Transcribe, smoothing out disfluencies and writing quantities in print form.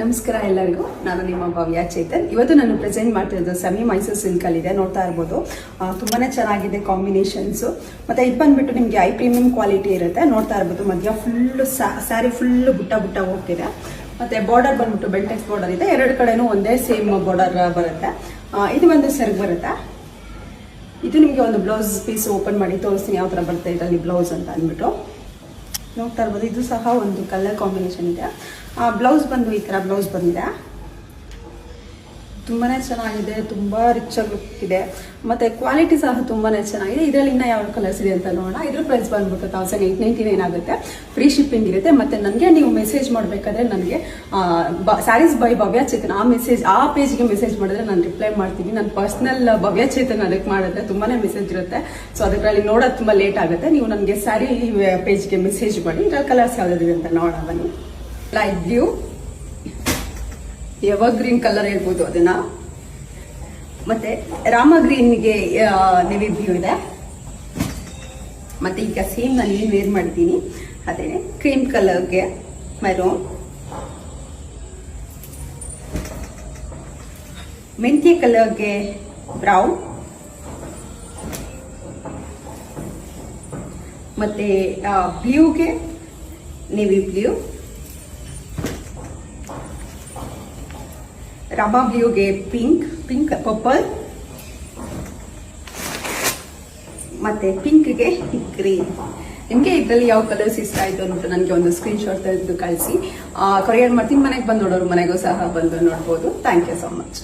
ನಮಸ್ಕಾರ ಎಲ್ಲರಿಗೂ. ನಾನು ನಿಮ್ಮ ಭವ್ಯ ಚೇತನ್. ಇವತ್ತು ನಾನು ಪ್ರೆಸೆಂಟ್ ಮಾಡ್ತಿರೋದು ಸೆಮಿ ಮೈಸೂರು ಸಿಲ್ಕಲ್ಲಿ ಇದೆ. ನೋಡ್ತಾ ಇರ್ಬೋದು, ತುಂಬಾನೇ ಚೆನ್ನಾಗಿದೆ ಕಾಂಬಿನೇಷನ್ಸ್. ಮತ್ತೆ ಇದು ಬಂದ್ಬಿಟ್ಟು ನಿಮಗೆ ಐ ಪ್ರೀಮಿಯಂ ಕ್ವಾಲಿಟಿ ಇರುತ್ತೆ. ನೋಡ್ತಾ ಇರ್ಬೋದು, ಮಧ್ಯ ಫುಲ್ ಸ್ಯಾರಿ ಫುಲ್ ಬುಟ್ಟ ಬುಟ್ಟ ಹೋಗ್ತಿದೆ. ಮತ್ತೆ ಬಾರ್ಡರ್ ಬಂದ್ಬಿಟ್ಟು ಬೆಲ್ಟೆಕ್ಸ್ ಬಾರ್ಡರ್ ಇದೆ. ಎರಡು ಕಡೆನೂ ಒಂದೇ ಸೇಮ್ ಬಾರ್ಡರ್ ಬರುತ್ತೆ. ಇದು ಒಂದು ಸೆರಗ್ ಬರುತ್ತೆ. ಇದು ನಿಮಗೆ ಒಂದು ಬ್ಲೌಸ್ ಪೀಸ್ ಓಪನ್ ಮಾಡಿ ತೋರಿಸ್ತೀನಿ ಯಾವ ತರ ಬರುತ್ತೆ ಇದರಲ್ಲಿ ಬ್ಲೌಸ್ ಅಂತ ಅಂದ್ಬಿಟ್ಟು. ನೋಡ್ತಾ ಇರ್ಬೋದು, ಇದು ಸಹ ಒಂದು ಕಲರ್ ಕಾಂಬಿನೇಷನ್ ಇದೆ. ಬ್ಲೌಸ್ ಬಂದು ಈ ತರ ಬ್ಲೌಸ್ ಬಂದಿದೆ. ತುಂಬಾನೇ ಚೆನ್ನಾಗಿದೆ, ತುಂಬಾ ರಿಚ್ ಆಗಿ ಇದೆ. ಮತ್ತೆ ಕ್ವಾಲಿಟಿ ಸಹ ತುಂಬಾನೇ ಚೆನ್ನಾಗಿದೆ. ಇದರಲ್ಲಿ ಇನ್ನ ಯಾವ ಕಲರ್ಸ್ ಇದೆ ಅಂತ ನೋಡೋಣ. ಇದ್ರ ಪ್ರೈಸ್ ಬಂದ್ಬಿಟ್ಟು 1899 ಆಗುತ್ತೆ. ಫ್ರೀ ಶಿಪ್ಪಿಂಗ್ ಇರುತ್ತೆ. ಮತ್ತೆ ನನಗೆ ನೀವು ಮೆಸೇಜ್ ಮಾಡಬೇಕಾದ್ರೆ ನನಗೆ ಸ್ಯಾರೀಸ್ ಬೈ ಭವ್ಯ ಚೇತನ್ ಆ ಪೇಜ್ಗೆ ಮೆಸೇಜ್ ಮಾಡಿದ್ರೆ ನಾನು ರಿಪ್ಲೈ ಮಾಡ್ತೀನಿ. ನನ್ನ ಪರ್ಸನಲ್ ಭವ್ಯ ಚೇತನ್ ಅದಕ್ಕೆ ಮಾಡಿದ್ರೆ ತುಂಬಾನೇ ಮೆಸೇಜ್ ಇರುತ್ತೆ. ಸೊ ಅದರಲ್ಲಿ ನೋಡೋದು ತುಂಬಾ ಲೇಟ್ ಆಗುತ್ತೆ. ನೀವು ನನಗೆ ಸ್ಯಾರಿ ಪೇಜ್ಗೆ ಮೆಸೇಜ್ ಮಾಡಿ. ಇದ್ರಲ್ಲಿ ಕಲರ್ಸ್ ಯಾವ್ದಾದಿದೆ ಅಂತ ನೋಡೋಣ ಬನ್ನಿ. Light blue, ever green colour ಹೇಳ್ಬೋದು ಅದನ್ನ. ಮತ್ತೆ ರಾಮ ಗ್ರೀನ್ಗೆ ನೆವಿ ಬ್ಲೂ ಇದೆ. ಮತ್ತೆ ಈಗ ಸೇಮ್ ನಾನು ಏನು ವೇರ್ ಮಾಡಿದ್ದೀನಿ ಅದೇನೆ ಕ್ರೀಮ್ ಕಲರ್ಗೆ ಮೆರೂನ್, ಮೆಂತ್ಯ ಕಲರ್ಗೆ ಬ್ರೌನ್, ಮತ್ತೆ ಬ್ಲೂಗೆ ನೆವಿ ಬ್ಲೂ, ರಾಮಾ ಬ್ಲೂಗೆ ಪಿಂಕ್ ಪರ್ಪಲ್, ಮತ್ತೆ ಪಿಂಕ್ಗೆ ಗ್ರೀನ್. ನಿಮಗೆ ಇದರಲ್ಲಿ ಯಾವ ಕಲರ್ಸ್ ಇಷ್ಟ ಆಯ್ತು ಅಂತ ನನಗೆ ಒಂದು ಸ್ಕ್ರೀನ್ ಶಾಟ್ ತೆಗೆದು ಕಳಿಸಿ. ಕೊರಿಯರ್ ಮಾಡ್ತೀನಿ. ಮನೆಗೆ ಬಂದು ನೋಡೋರು ಮನೆಗೂ ಸಹ ಬಂದು ನೋಡ್ಬೋದು. Thank you so much.